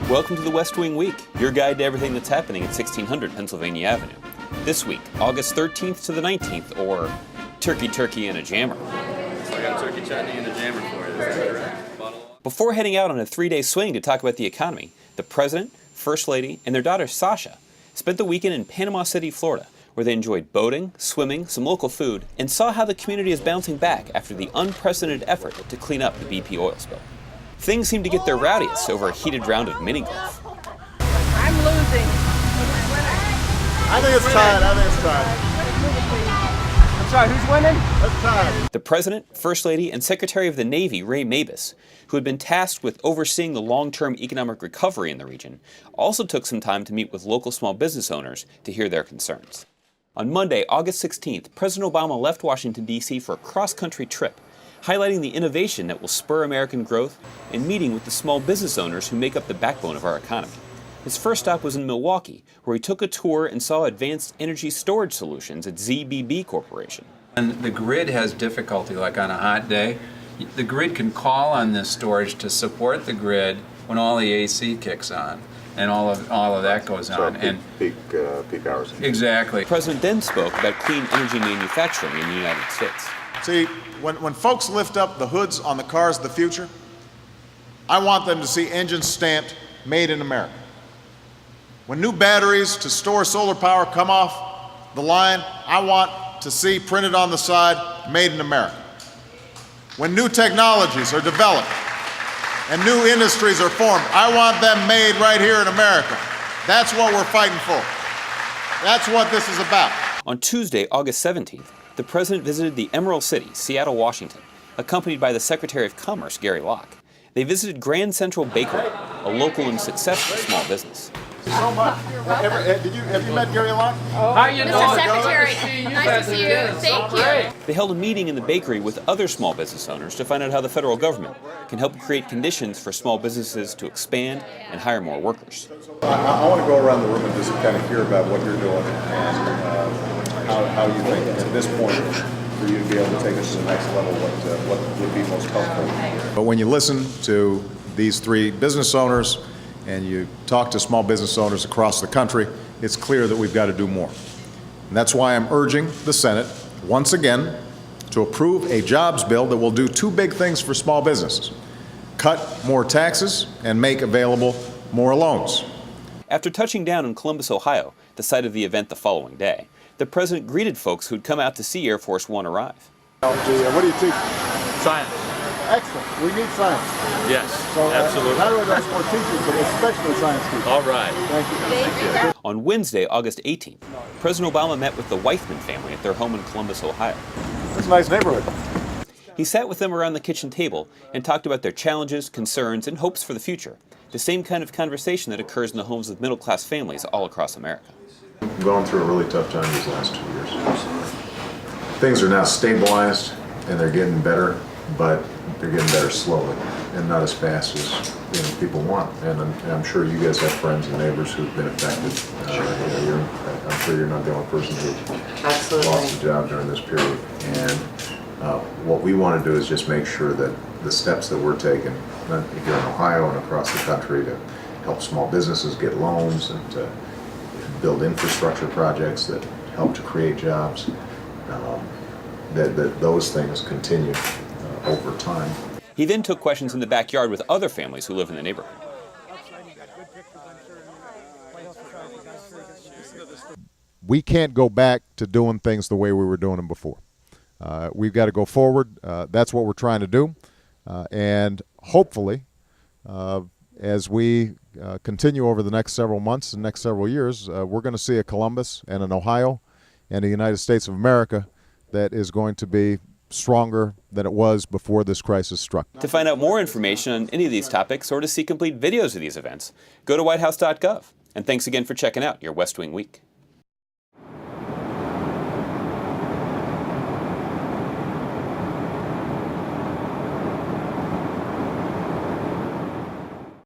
Welcome to the West Wing Week, your guide to everything that's happening at 1600 Pennsylvania Avenue. This week, August 13th to the 19th, or Turkey and a Jammer. So I got a turkey chutney and a jammer for you. Is that correct? Before heading out on a 3-day swing to talk about the economy, the President, First Lady, and their daughter Sasha spent the weekend in Panama City, Florida, where they enjoyed boating, swimming, some local food, and saw how the community is bouncing back after the unprecedented effort to clean up the BP oil spill. Things seem to get their rowdiest over a heated round of mini golf. I'm losing. I think it's tied. I'm sorry, who's winning? It's tied. The President, First Lady, and Secretary of the Navy, Ray Mabus, who had been tasked with overseeing the long-term economic recovery in the region, also took some time to meet with local small business owners to hear their concerns. On Monday, August 16th, President Obama left Washington, D.C. for a cross-country trip, highlighting the innovation that will spur American growth and meeting with the small business owners who make up the backbone of our economy. His first stop was in Milwaukee, where he took a tour and saw advanced energy storage solutions at ZBB Corporation. And the grid has difficulty, like on a hot day. The grid can call on this storage to support the grid when all the AC kicks on and all of that goes on. So peak hours. Exactly. The President then spoke about clean energy manufacturing in the United States. See, when folks lift up the hoods on the cars of the future, I want them to see engines stamped made in America. When new batteries to store solar power come off the line, I want to see printed on the side, made in America. When new technologies are developed and new industries are formed, I want them made right here in America. That's what we're fighting for. That's what this is about. On Tuesday, August 17th, the President visited the Emerald City, Seattle, Washington, accompanied by the Secretary of Commerce, Gary Locke. They visited Grand Central Bakery, a local and successful small business. So much. Have you met Gary Locke? How you doing? Mr. Secretary, nice to see you. Thank you. They held a meeting in the bakery with other small business owners to find out how the federal government can help create conditions for small businesses to expand and hire more workers. I want to go around the room and just kind of hear about what you're doing and how you think at this point for you to be able to take us to the next level, what would be most helpful. But when you listen to these three business owners and you talk to small business owners across the country, it's clear that we've got to do more. And that's why I'm urging the Senate, once again, to approve a jobs bill that will do two big things for small businesses: cut more taxes and make available more loans. After touching down in Columbus, Ohio, the site of the event the following day, the President greeted folks who'd come out to see Air Force One arrive. What do you teach? Science. Excellent. We need science. Yes, So, absolutely. how do I ask more teachers, but especially science teachers? All right. Thank you. On Wednesday, August 18th, President Obama met with the Weithman family at their home in Columbus, Ohio. It's a nice neighborhood. He sat with them around the kitchen table and talked about their challenges, concerns, and hopes for the future. The same kind of conversation that occurs in the homes of middle-class families all across America. We've gone through a really tough time these last 2 years. Things are now stabilized and they're getting better, but they're getting better slowly and not as fast as people want. And I'm sure you guys have friends and neighbors who've been affected. I'm sure you're not the only person who lost a job during this period. And what we want to do is just make sure that the steps that we're taking, here in Ohio and across the country, to help small businesses get loans and to build infrastructure projects that help to create jobs, that those things continue over time. He then took questions in the backyard with other families who live in the neighborhood. We can't go back to doing things the way we were doing them before. We've got to go forward. That's what we're trying to do. And hopefully, as we continue over the next several months and next several years, we're going to see a Columbus and an Ohio and a United States of America that is going to be stronger than it was before this crisis struck. To find out more information on any of these topics or to see complete videos of these events, go to whitehouse.gov. And thanks again for checking out your West Wing Week.